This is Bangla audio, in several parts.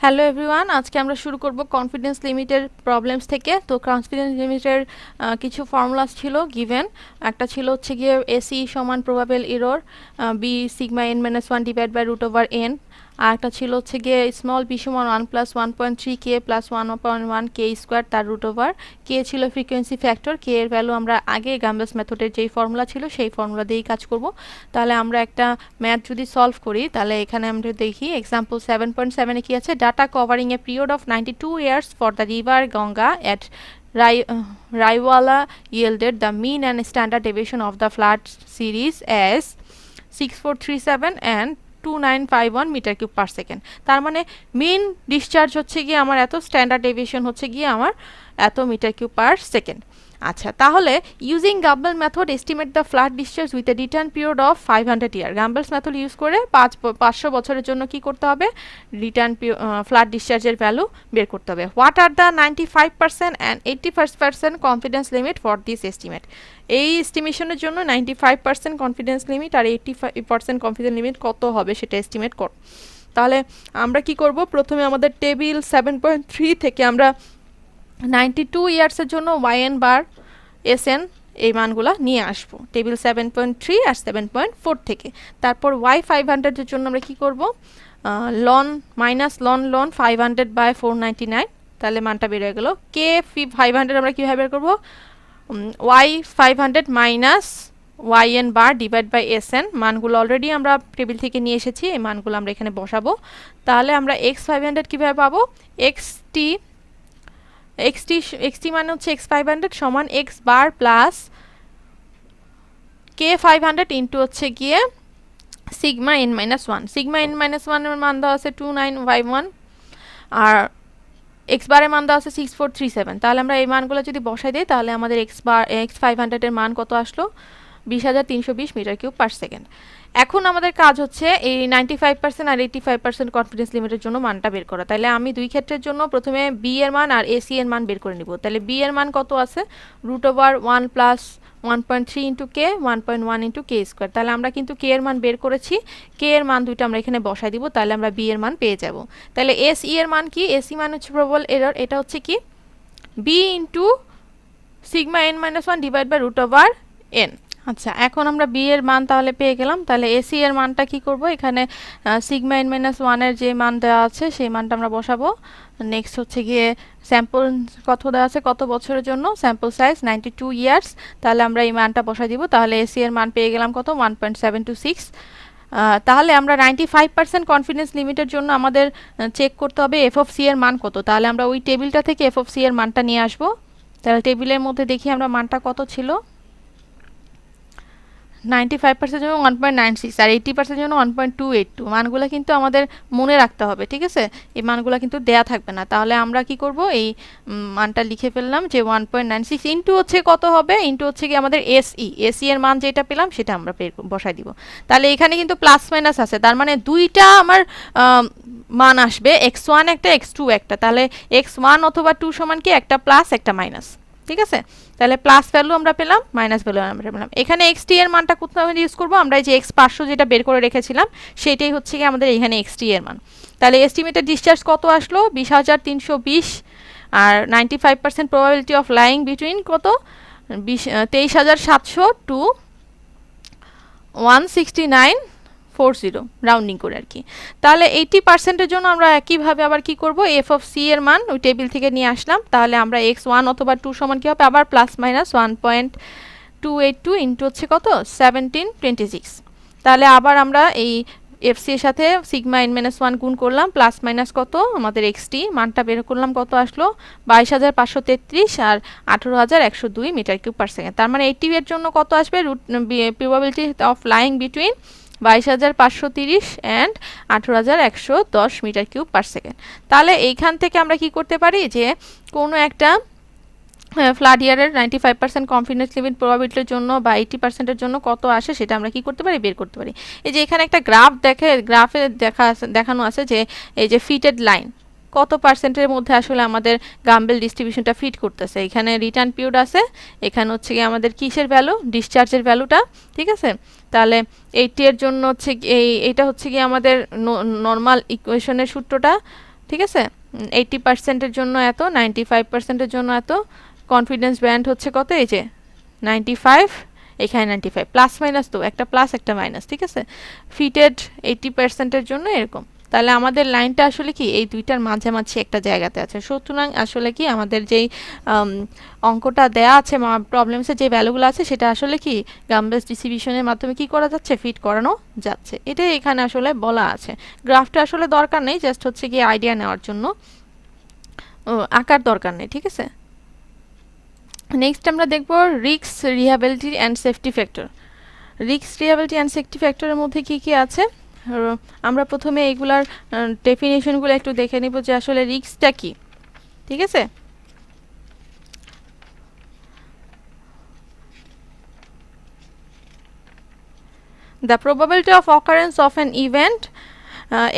হ্যালো এভরিওয়ান, আজকে আমরা শুরু করব কনফিডেন্স লিমিটের প্রবলেমস থেকে। তো কনফিডেন্স লিমিটের কিছু ফর্মুলাস ছিল গিভেন। একটা ছিল হচ্ছে গিয়ে এসি সমান probable error B sigma N minus one divide by root over N. আর একটা ছিল হচ্ছে গিয়ে স্মল বি সমান 1 plus 1.3 K plus 1.1 K square তার রুট ওভার কে ছিল ফ্রিকোয়েন্সি ফ্যাক্টর। কে এর ভ্যালু আমরা আগে গাম্বেলস মেথডের যেই ফর্মুলা ছিল সেই ফর্মুলা দিয়েই কাজ করব। তাহলে আমরা একটা ম্যাথ যদি সলভ করি তাহলে এখানে আমরা দেখি এক্সাম্পল 7.7 এ কি আছে, data covering a period of 92 years for the river Ganga at Raiwala yielded the mean and standard deviation of the flood series as 6437 and 2951 metre cube per second. তার মানে মিন ডিসচার্জ হচ্ছে গিয়ে আমার এত, স্ট্যান্ডার্ড ডেভিয়েশন হচ্ছে গিয়ে আমার এত মিটার কিউব পার সেকেন্ড। আচ্ছা, তাহলে using Gumbel method estimate the flood discharge with a return period of 500 year. Gumbel's method use করে 500 বছরের জন্য কি করতে হবে, রিটার্ন ফ্লাড ডিসচার্জের ভ্যালু বের করতে হবে। What are the 95% and 81% confidence limit for this estimate. এই এস্টিমেশনের জন্য 95% কনফিডেন্স লিমিট আর 80% কনফিডেন্স লিমিট কত হবে সেটা এস্টিমেট কর। তাহলে আমরা কি করব, প্রথমে আমাদের টেবিল 7.3 থেকে আমরা 92 ইয়ার্সের জন্য ওয়াইএন বার এসএন এই মানগুলো নিয়ে আসবো টেবিল 7.3 আর 7.4 থেকে। তারপর ওয়াই 500 এর জন্য আমরা কি করব, লন মাইনাস লন 500 বাই 499, তাহলে মানটা বের হয়ে গেল। কে 500 আমরা কীভাবে বের করবো, Y 500 minus YN bar divide by SN. মানগুলো অলরেডি আমরা টেবিল থেকে নিয়ে এসেছি, এই মানগুলো আমরা এখানে বসাবো। তাহলে আমরা এক্স 500 কীভাবে পাবো, এক্সটি মানে হচ্ছে এক্স 500 সমান এক্স বার প্লাস কে 500 ইন্টু হচ্ছে গিয়ে sigma N minus one. Sigma N minus ওয়ানের মান দেওয়া আছে 2951 আর এক্স বারের মান দেওয়া আছে 6437। তাহলে আমরা এই মানগুলো যদি বসাই দিই তাহলে আমাদের এক্স 500 এর মান কত আসলো, 20,320 মিটার কিউব পার সেকেন্ড। এখন আমাদের কাজ হচ্ছে এই 95% আর 85% কনফিডেন্স লিমিটের জন্য মানটা বের করা। তাহলে আমি দুই ক্ষেত্রের জন্য প্রথমে বি এর মান আর এসি এর মান বের করে নিব। তাহলে বি এর মান কত আছে, root over 1 plus 1.3 into k 1.1 into k square. তাহলে আমরা কিন্তু কে এর মান বের করেছি, কে এর মান দুইটা আমরা এখানে বসাই দিব, তাহলে আমরা বি এর মান পেয়ে যাব। তাহলে এসি এর মান কি, এসি মান হচ্ছে প্রবল এরর, এটা হচ্ছে কি B into sigma N minus one divide by root over N. আচ্ছা, এখন আমরা বি এর মান তাহলে পেয়ে গেলাম। তাহলে এসি এর মানটা কি করব, এখানে সিগমা এন মাইনাস ওয়ানের যে মান দেওয়া আছে সেই মানটা আমরা বসাবো। নেক্সট হচ্ছে গিয়ে স্যাম্পল কত দেওয়া আছে, কত বছরের জন্য, স্যাম্পল সাইজ 92 ইয়ার্স, তাহলে আমরা এই মানটা বসাই দিব। তাহলে এসি এর মান পেয়ে গেলাম কত, 1.726। তাহলে আমরা 95% কনফিডেন্স লিমিটের জন্য আমাদের চেক করতে হবে এফ অফ সি এর মান কত। তাহলে আমরা ওই টেবিলটা থেকে এফ অফ সি এর মানটা নিয়ে আসবো। তাহলে টেবিলের মধ্যে দেখি আমরা মানটা কত ছিল, 95% জন্য 1.96 আর 80% জন্য 1.282। মানগুলো কিন্তু আমাদের মনে রাখতে হবে, ঠিক আছে, এই মানগুলো কিন্তু দেয়া থাকবে না। তাহলে আমরা কি করব, এই মানটা লিখে ফেললাম যে 1.96 ইন্টু হচ্ছে কত হবে, ইন্টু হচ্ছে কি আমাদের এসি এর মান যেটা পেলাম সেটা আমরা বসাই দিব। তাহলে এখানে কিন্তু প্লাস মাইনাস আছে, তার মানে দুইটা আমার মান আসবে, x1 একটা x2 একটা। তাহলে x1 অথবা 2 সমান কি, একটা প্লাস একটা মাইনাস, ঠিক আছে। তাহলে প্লাস ভ্যালু আমরা পেলাম, মাইনাস ভ্যালু আমরা পেলাম। এখানে এক্সটি এর মানটা কোথাও ইউজ করবো, আমরা এই যে এক্স 500 যেটা বের করে রেখেছিলাম সেটাই হচ্ছে কি আমাদের এখানে এক্সটি এর মান। তাহলে এস্টিমেটেড ডিসচার্জ কত আসলো, 20,320 আর 95% প্রবাবিলিটি অফ লাইং বিটুইন কত, 23,700 টু 16940 রাউন্ডিং করে আর কি। তাহলে 80%-এর জন্য আমরা একইভাবে আবার কি করব, এফ অফ সি এর মান ওই টেবিল থেকে নিয়ে আসলাম। তাহলে আমরা এক্স 1 অথবা 2 সমান কি হবে, আবার প্লাস মাইনাস 1.282 ইন্টু হচ্ছে কত 1726। তাহলে আবার আমরা এই এফ সি এর সাথে সিগমা এন মাইনাস 1 গুণ করলাম, প্লাস মাইনাস কত আমাদের এক্সটি মানটা বের করলাম, কত আসলো 22,533 আর 18,102 মিটার কিউব পার সেকেন্ড। তার মানে 80 এর জন্য কত আসবে, probability of lying between 22,530 and 18,110 metre cube per second. তাহলে এইখান থেকে আমরা কি করতে পারি, যে কোনো একটা ফ্লাড ইয়ারের 95% কনফিডেন্স লিমিট প্রবাবিলিটির জন্য বা 80%-এর জন্য কত আসে সেটা আমরা কি করতে পারি, বের করতে পারি। এই যে এখানে একটা গ্রাফে দেখানো আছে যে এই যে ফিটেড লাইন কত পার্সেন্টের মধ্যে আসলে আমাদের গাম্বেল ডিস্ট্রিবিউশনটা ফিট করতেছে। এখানে রিটার্ন পিরিয়ড আছে, এখানে হচ্ছে কি আমাদের কিসের ভ্যালু, ডিসচার্জের ভ্যালুটা, ঠিক আছে। তাহলে 80 এর জন্য হচ্ছে এইটা হচ্ছে কি আমাদের নর্মাল ইকুয়েশনের সূত্রটা, ঠিক আছে, 80%-এর জন্য এত, 95%-এর জন্য এত, কনফিডেন্স ব্যান্ড হচ্ছে কত, এই যে 95, এখানে 95, প্লাস মাইনাস তো একটা প্লাস একটা মাইনাস, ঠিক আছে। ফিটেড 80%-এর জন্য এরকম। তাহলে আমাদের লাইনটা আসলে কি এই দুইটার মাঝামাঝি একটা জায়গাতে আছে। সুতরাং আসলে কি আমাদের যেই অঙ্কটা দেয়া আছে প্রবলেমসের যে ভ্যালুগুলো আছে সেটা আসলে কি গাম্বেস ডিস্ট্রিবিউশনের মাধ্যমে কি করা যাচ্ছে, ফিট করানো যাচ্ছে। এটাই এখানে আসলে বলা আছে। গ্রাফটা আসলে দরকার নেই, জাস্ট হচ্ছে কি আইডিয়া নেওয়ার জন্য, আঁকার দরকার নেই, ঠিক আছে। নেক্সট আমরা দেখব risk, reliability and safety factor. Risk, reliability and safety ফ্যাক্টরের মধ্যে কি কি আছে, আমরা প্রথমে এইগুলার ডেফিনেশনগুলো একটু দেখে নিব যে আসলে রিস্কটা কি, ঠিক আছে। The probability of occurrence of an event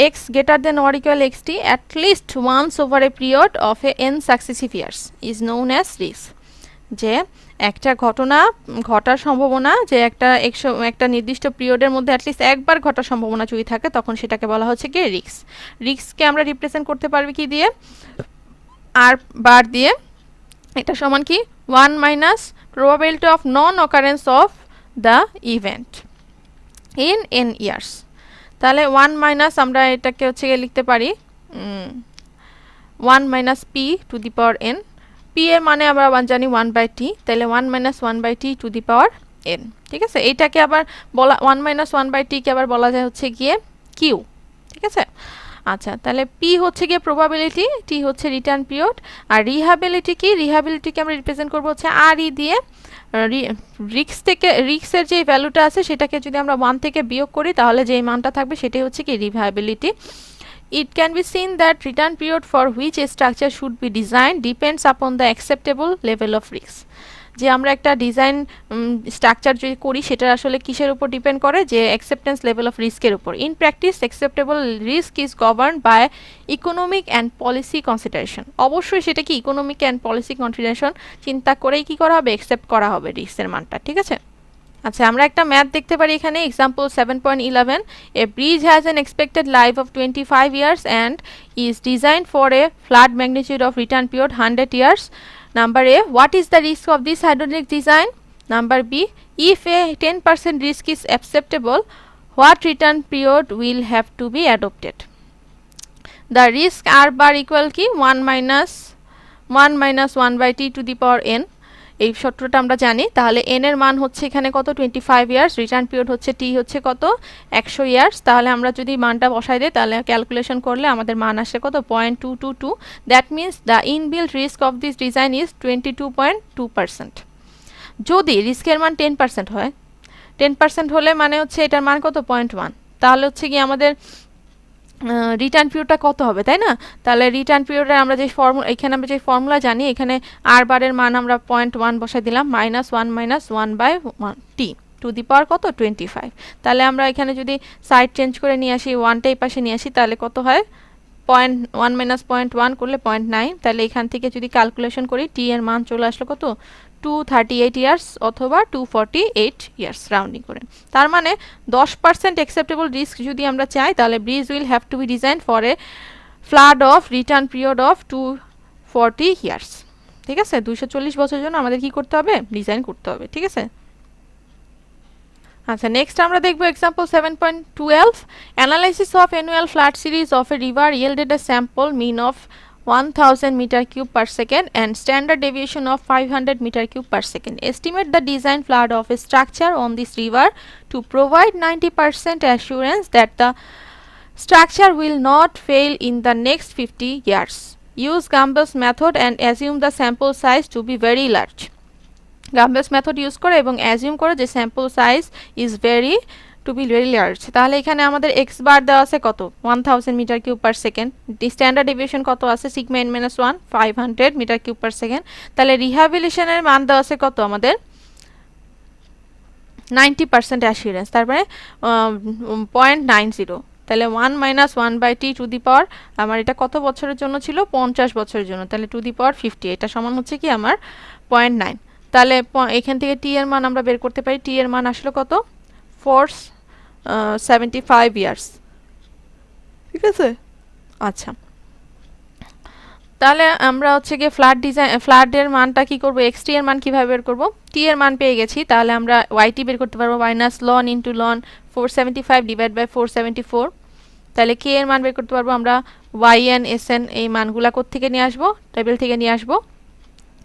x greater than or equal xt at least once over a period of a n successive years is known as risk. যে একটা ঘটনা ঘটার সম্ভাবনা যে একটা নির্দিষ্ট পিরিয়ডের মধ্যে অ্যাটলিস্ট একবার ঘটার সম্ভাবনা যদি থাকে তখন সেটাকে বলা হচ্ছে কি রিস্ক। রিস্ককে আমরা রিপ্রেজেন্ট করতে পারবি কি দিয়ে, আর বার দিয়ে। এটা সমান কি 1 minus probability of non occurrence of the event in n years. তাহলে 1 মাইনাস আমরা এটাকে হচ্ছে গিয়ে লিখতে পারি 1 minus P to the power n। P এর মানে আমরা জানি 1/t, তাহলে 1 minus 1/t to the power n, ঠিক আছে। এইটাকে আবার বলা 1 মাইনাস 1/t কে আবার বলা যায় হচ্ছে গিয়ে কিউ, ঠিক আছে। আচ্ছা, তাহলে পি হচ্ছে গিয়ে প্রবাবিলিটি, টি হচ্ছে রিটার্ন পিরিয়ড, আর রিহ্যাবিলিটি কি, রিহ্যাবিলিটিকে আমরা রিপ্রেজেন্ট করবো হচ্ছে আর ই দিয়ে। রিস্ক থেকে রিস্কের যে ভ্যালুটা আছে সেটাকে যদি আমরা 1 থেকে বিয়োগ করি তাহলে যেই মানটা থাকবে সেটাই হচ্ছে কি রিহ্যাবিলিটি। It can be seen that return period for which a structure should be designed depends upon the acceptable level of risk. যে আমরা একটা ডিজাইন স্ট্রাকচার যদি করি সেটা আসলে কিসের উপর ডিপেন্ড করে, যে অ্যাকসেপ্টেন্স লেভেল অফ রিস্কের উপর। In practice acceptable risk is governed by economic and policy consideration. অবশ্যই সেটা কি ইকোনমিক অ্যান্ড পলিসি কনসিডারেশন চিন্তা করেই কি করা হবে, অ্যাকসেপ্ট করা হবে রিস্কের মানটা, ঠিক আছে। আচ্ছা, আমরা একটা ম্যাথ দেখতে পারি এখানে, example 7.11, a bridge has an expected life of 25 years and is design for a flood magnitude of return period 100 years. Number A, what is the risk of this hydraulic design? Number B, if a 10% risk is acceptable, what return period will have to be adopted? The risk R bar equal কি 1 minus 1/t to the power n। এই সূত্রটা আমরা জানি। তাহলে n এর মান হচ্ছে এখানে কত 25 ইয়ার্স, রিটার্ন পিরিয়ড হচ্ছে t হচ্ছে কত 100 ইয়ার্স। তাহলে আমরা যদি মানটা বসাই দেই তাহলে ক্যালকুলেশন করলে আমাদের মান আসে কত 0.222। That means the inbuilt risk of this design is 22.2%। যদি রিস্কের মান 10% হয়, 10% হলে মানে হচ্ছে এটার মান কত 0.1, তাহলে হচ্ছে কি আমাদের রিটার্ন পিরিয়ডটা কত হবে, তাই না। তাহলে রিটার্ন পিরিয়ডে আমরা যে ফর্মুলা, এখানে আমরা যে ফর্মুলা জানি, এখানে আর বারের মান আমরা 0.1 বসাই দিলাম, -1 - 1/t টু দি পাওয়ার কত 25। তাহলে আমরা এখানে যদি সাইড চেঞ্জ করে নিয়ে আসি, 1টা এই পাশে নিয়ে আসি, তাহলে কত হয় 0.1 - 0.1 করলে 0.9। তাহলে এখান থেকে যদি ক্যালকুলেশন করি টি এর মান চলে আসলো কত 238 ইয়ার্স অথবা 248 ইয়ার্স রাউন্ডিং করে। তার মানে 10% অ্যাকসেপ্টেবল রিস্ক যদি আমরা চাই তাহলে bridge will have to be design for a flood of return period of 240 years, ঠিক আছে। 240 বছরের জন্য আমাদের কি করতে হবে, ডিজাইন করতে হবে, ঠিক আছে। আচ্ছা, নেক্সট আমরা দেখব example 7.12, analysis of annual flood series of A river yielded a sample mean of 1000 meter cube per second and standard deviation of 500 meter cube per second. Estimate the design flood of a structure on this river to provide 90% assurance that the structure will not fail in the next 50 years. Use Gumbel's method and assume the sample size to be very large. Gumbel's method use করে এবং অ্যাজিউম করে যে sample size is to be very large. তাহলে এখানে আমাদের এক্স বার দেওয়া আছে কত 1000 metre cube per second, standard deviation কত আছে sigma n - 1 500 metre cube per second. তাহলে রিহ্যাবিলিটেশনের মান দেওয়া আছে কত আমাদের 90% অ্যাসিউরেন্স, তারপরে 0.90। তাহলে 1 - 1/t টু দি পাওয়ার, আমার এটা কত বছরের জন্য ছিল 50 বছরের জন্য, তাহলে টু দি পাওয়ার 50, এটা সমান হচ্ছে কি আমার 0.9। তাহলে এখান থেকে টি এর মান আমরা বের করতে পারি, টি এর মান আসলে কত 475 ইয়ার্স, ঠিক আছে। আচ্ছা, তাহলে আমরা হচ্ছে গিয়ে ফ্ল্যাটের মানটা কি করব, এক্সটি এর মান কিভাবে বের করব, টি এর মান পেয়ে গেছি, তাহলে আমরা ওয়াইটি বের করতে পারবো minus ln into ln 475 divide by 474। তাহলে কে এর মান বের করতে পারবো আমরা ওয়াই এন এস এন এই মানগুলা কোত্থেকে নিয়ে আসবো, টেবিল থেকে নিয়ে আসবো।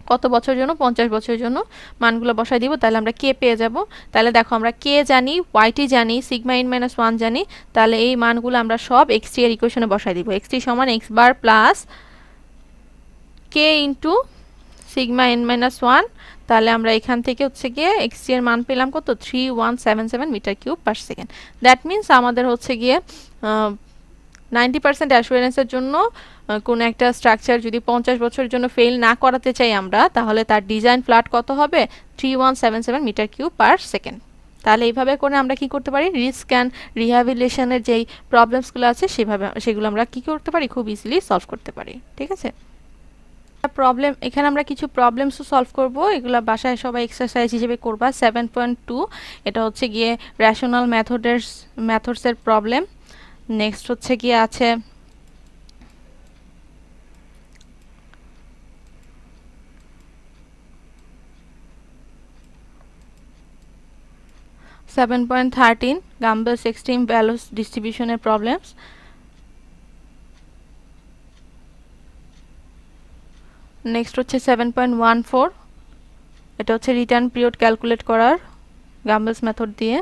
কত বছরের জন্য, 50 বছরের জন্য মানগুলো বসাই দিব, তাহলে আমরা কে পেয়ে যাব। তাহলে দেখো আমরা কে জানি, ওয়াইটি জানি, সিগমা এন মাইনাস 1 জানি, তাহলে এই মানগুলো আমরা সব এক্সটি এর ইকুয়েশনে বসাই দিব। এক্সটি সমান এক্স বার প্লাস কে ইন্টু সিগমা এন মাইনাস 1। তাহলে আমরা এখান থেকে হচ্ছে গিয়ে এক্সটি এর মান পেলাম কত, 3177 metre cube per second. That means আমাদের হচ্ছে গিয়ে 90% অ্যাসুরেন্সের জন্য কোনো একটা স্ট্রাকচার যদি 50 বছরের জন্য ফেল না করাতে চাই আমরা, তাহলে তার ডিজাইন ফ্ল্যাট কত হবে, 3177 মিটার কিউব পার সেকেন্ড। তাহলে এইভাবে করে আমরা কি করতে পারি, রিস্ক অ্যান্ড রিহ্যাবিলিটেশনের যেই প্রবলেমসগুলো আছে সেগুলো আমরা কি করতে পারি, খুব ইজিলি সলভ করতে পারি। ঠিক আছে, প্রবলেম এখানে আমরা কিছু প্রবলেমসও সলভ করব, এগুলো বাসায় সবাই এক্সারসাইজ হিসেবে করবা। 7.2 এটা হচ্ছে গিয়ে রেশনাল মেথডসের প্রবলেম। নেক্সট হচ্ছে গিয়ে আছে 7.13 Gumbel's extreme values distribution এর প্রবলেমস। নেক্সট হচ্ছে 7.14 এটা হচ্ছে রিটার্ন পিরিয়ড ক্যালকুলেট করার গাম্বেলস মেথড দিয়ে।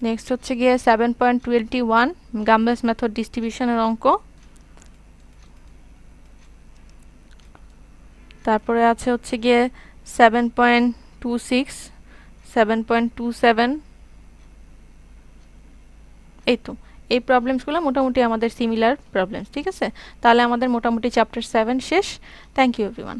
নেক্সট হচ্ছে গিয়ে 7.21 গাম্বেলস মেথড ডিস্ট্রিবিউশনের অঙ্ক। তারপরে আছে হচ্ছে গিয়ে 7.26 7.27। এই তো এই প্রবলেমসগুলো মোটামুটি আমাদের সিমিলার প্রবলেমস। ঠিক আছে, তাহলে আমাদের মোটামুটি চ্যাপ্টার 7 শেষ। Thank you everyone.